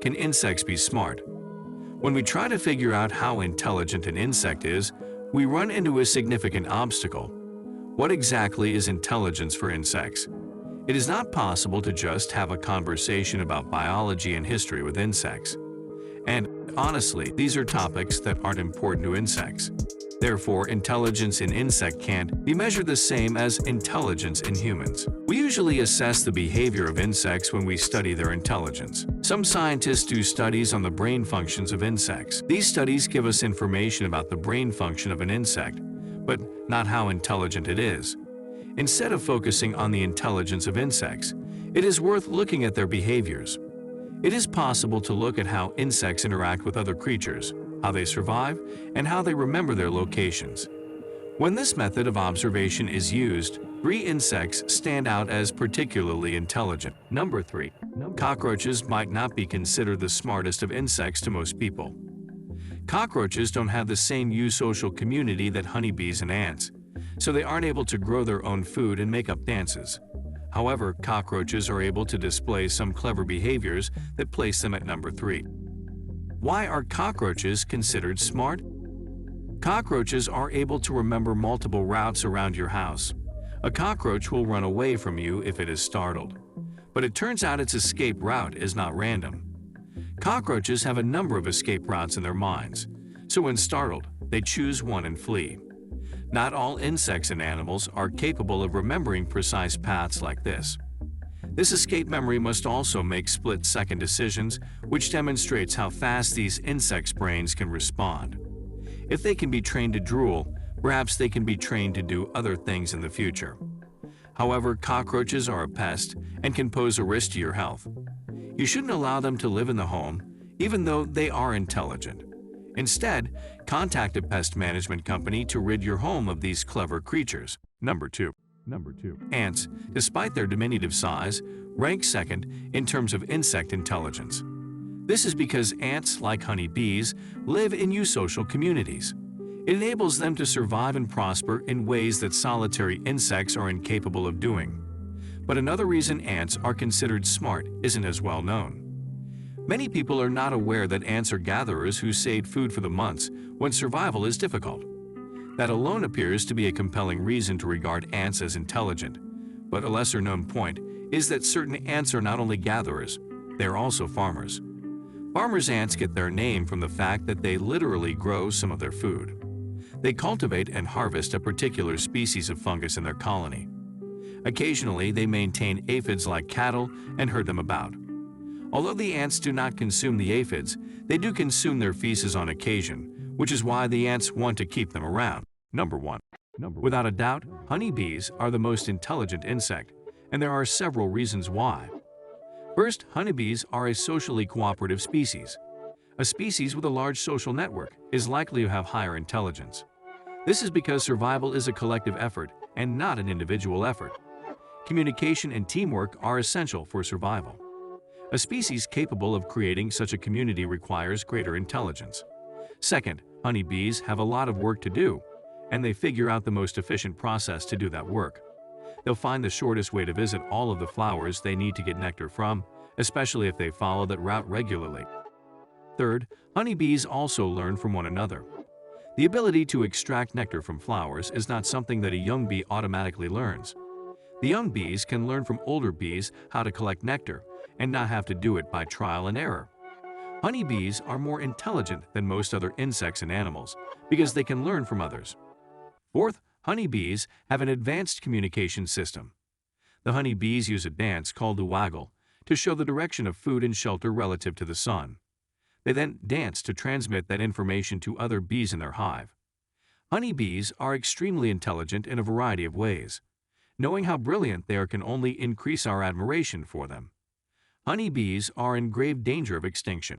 Can insects be smart? When we try to figure out how intelligent an insect is, we run into a significant obstacle. What exactly is intelligence for insects? It is not possible to just have a conversation about biology and history with insects. And honestly, these are topics that aren't important to insects. Therefore, intelligence in insect can't be measured the same as intelligence in humans. We usually assess the behavior of insects when we study their intelligence. Some scientists do studies on the brain functions of insects. These studies give us information about the brain function of an insect, but not how intelligent it is. Instead of focusing on the intelligence of insects, it is worth looking at their behaviors. It is possible to look at how insects interact with other creatures, how they survive, and how they remember their locations. When this method of observation is used, 3 insects stand out as particularly intelligent. Number 3. Cockroaches might not be considered the smartest of insects to most people. Cockroaches don't have the same eusocial community that honeybees and ants, so they aren't able to grow their own food and make up dances. However, cockroaches are able to display some clever behaviors that place them at number 3. Why are cockroaches considered smart? Cockroaches are able to remember multiple routes around your house. A cockroach will run away from you if it is startled, but it turns out its escape route is not random. Cockroaches have a number of escape routes in their minds, so when startled, they choose one and flee. Not all insects and animals are capable of remembering precise paths like this. This escape memory must also make split-second decisions, which demonstrates how fast these insects' brains can respond. If they can be trained to drool, perhaps they can be trained to do other things in the future. However, cockroaches are a pest and can pose a risk to your health. You shouldn't allow them to live in the home, even though they are intelligent. Instead, contact a pest management company to rid your home of these clever creatures. Number 2. Ants, despite their diminutive size, rank second in terms of insect intelligence. This is because ants, like honeybees, live in eusocial communities. It enables them to survive and prosper in ways that solitary insects are incapable of doing. But another reason ants are considered smart isn't as well known. Many people are not aware that ants are gatherers who save food for the months when survival is difficult. That alone appears to be a compelling reason to regard ants as intelligent. But a lesser-known point is that certain ants are not only gatherers, they are also farmers. Farmers' ants get their name from the fact that they literally grow some of their food. They cultivate and harvest a particular species of fungus in their colony. Occasionally, they maintain aphids like cattle and herd them about. Although the ants do not consume the aphids, they do consume their feces on occasion, which is why the ants want to keep them around. Number 1. Without a doubt, honeybees are the most intelligent insect, and there are several reasons why. First, honeybees are a socially cooperative species. A species with a large social network is likely to have higher intelligence. This is because survival is a collective effort and not an individual effort. Communication and teamwork are essential for survival. A species capable of creating such a community requires greater intelligence. Second, honeybees have a lot of work to do, and they figure out the most efficient process to do that work. They'll find the shortest way to visit all of the flowers they need to get nectar from, especially if they follow that route regularly. Third, honeybees also learn from one another. The ability to extract nectar from flowers is not something that a young bee automatically learns. The young bees can learn from older bees how to collect nectar and not have to do it by trial and error. Honeybees are more intelligent than most other insects and animals because they can learn from others. Fourth, honeybees have an advanced communication system. The honeybees use a dance called the waggle to show the direction of food and shelter relative to the sun. They then dance to transmit that information to other bees in their hive. Honeybees are extremely intelligent in a variety of ways. Knowing how brilliant they are can only increase our admiration for them. Honeybees are in grave danger of extinction.